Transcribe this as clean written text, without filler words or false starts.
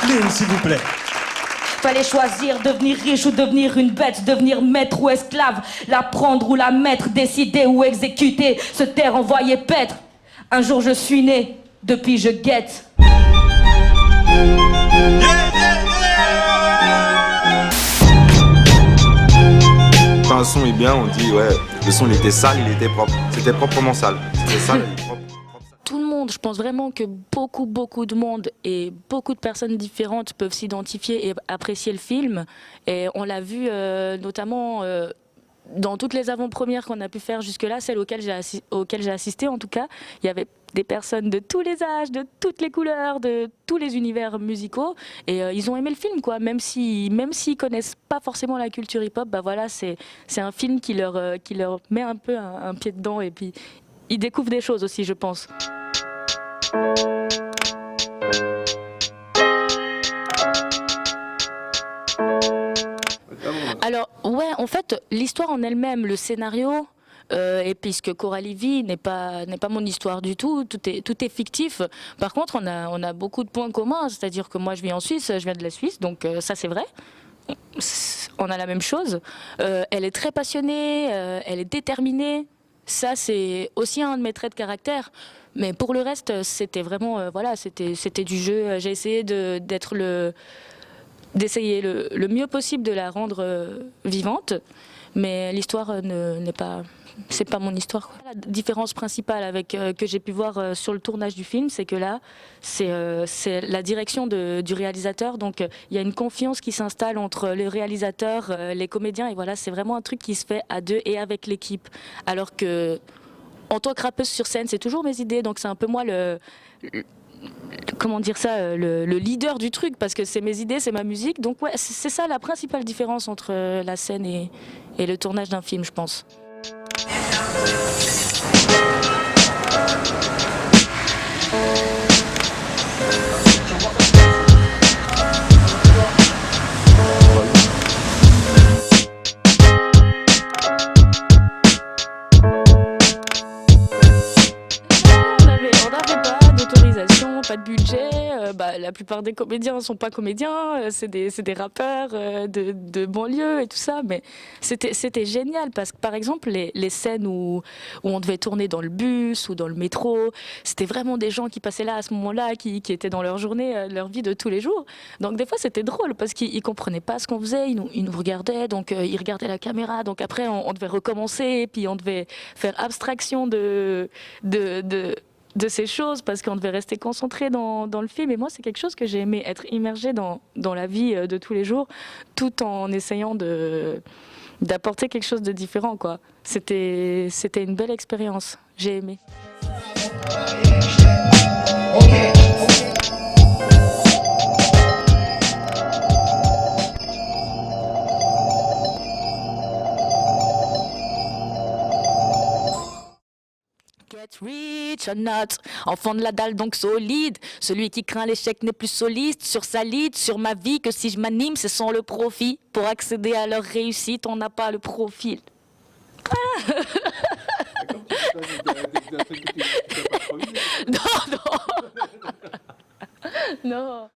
Kathleen, s'il vous plaît. Fallait choisir, devenir riche ou devenir une bête, devenir maître ou esclave, la prendre ou la mettre, décider ou exécuter, se taire, envoyer paître. Un jour je suis né, depuis je guette. Quand un son est bien, on dit ouais, le son il était sale, il était propre. C'était proprement sale. C'était sale, il est propre. Tout le monde, je pense vraiment que beaucoup de monde et beaucoup de personnes différentes peuvent s'identifier et apprécier le film. Et on l'a vu notamment dans toutes les avant-premières qu'on a pu faire jusque-là, celles auxquelles j'ai assisté en tout cas. Il y avait des personnes de tous les âges, de toutes les couleurs, de tous les univers musicaux. Et ils ont aimé le film, quoi. Même s'ils connaissent pas forcément la culture hip-hop, bah voilà, c'est un film qui leur met un peu un pied dedans. Et puis ils découvrent des choses aussi, je pense. Alors, ouais, en fait, l'histoire en elle-même, le scénario, et puisque Coralie Vie n'est pas mon histoire du tout, tout est fictif. Par contre, on a beaucoup de points communs, c'est-à-dire que moi je vis en Suisse, je viens de la Suisse, donc ça c'est vrai. On a la même chose. Elle est très passionnée, elle est déterminée. Ça, c'est aussi un de mes traits de caractère. Mais pour le reste, c'était vraiment, voilà, c'était du jeu. J'ai essayé d'essayer le mieux possible de la rendre vivante. Mais l'histoire c'est pas mon histoire, quoi. La différence principale que j'ai pu voir sur le tournage du film, c'est que là, c'est la direction du réalisateur. Donc il y a une confiance qui s'installe entre le réalisateur, les comédiens, et voilà, c'est vraiment un truc qui se fait à deux et avec l'équipe. Alors que en tant que rappeuse sur scène, c'est toujours mes idées, donc c'est un peu moi comment dire ça, le leader du truc, parce que c'est mes idées, c'est ma musique. Donc ouais, c'est ça la principale différence entre la scène et le tournage d'un film, je pense. Pas de budget, la plupart des comédiens ne sont pas comédiens, c'est des rappeurs de banlieue et tout ça, mais c'était génial parce que par exemple les scènes où on devait tourner dans le bus ou dans le métro, c'était vraiment des gens qui passaient là à ce moment-là, qui étaient dans leur journée, leur vie de tous les jours. Donc des fois c'était drôle parce qu'ils comprenaient pas ce qu'on faisait, ils nous regardaient, donc ils regardaient la caméra, donc après on devait recommencer, puis on devait faire abstraction de ces choses parce qu'on devait rester concentré dans le film. Et moi, c'est quelque chose que j'ai aimé, être immergé dans la vie de tous les jours, tout en essayant d'apporter quelque chose de différent, quoi. C'était une belle expérience. J'ai aimé. Get rich or not, enfant de la dalle donc solide. Celui qui craint l'échec n'est plus soliste sur sa lead, sur ma vie, que si je m'anime, c'est sans le profit. Pour accéder à leur réussite, on n'a pas le profil. Non, non. Non.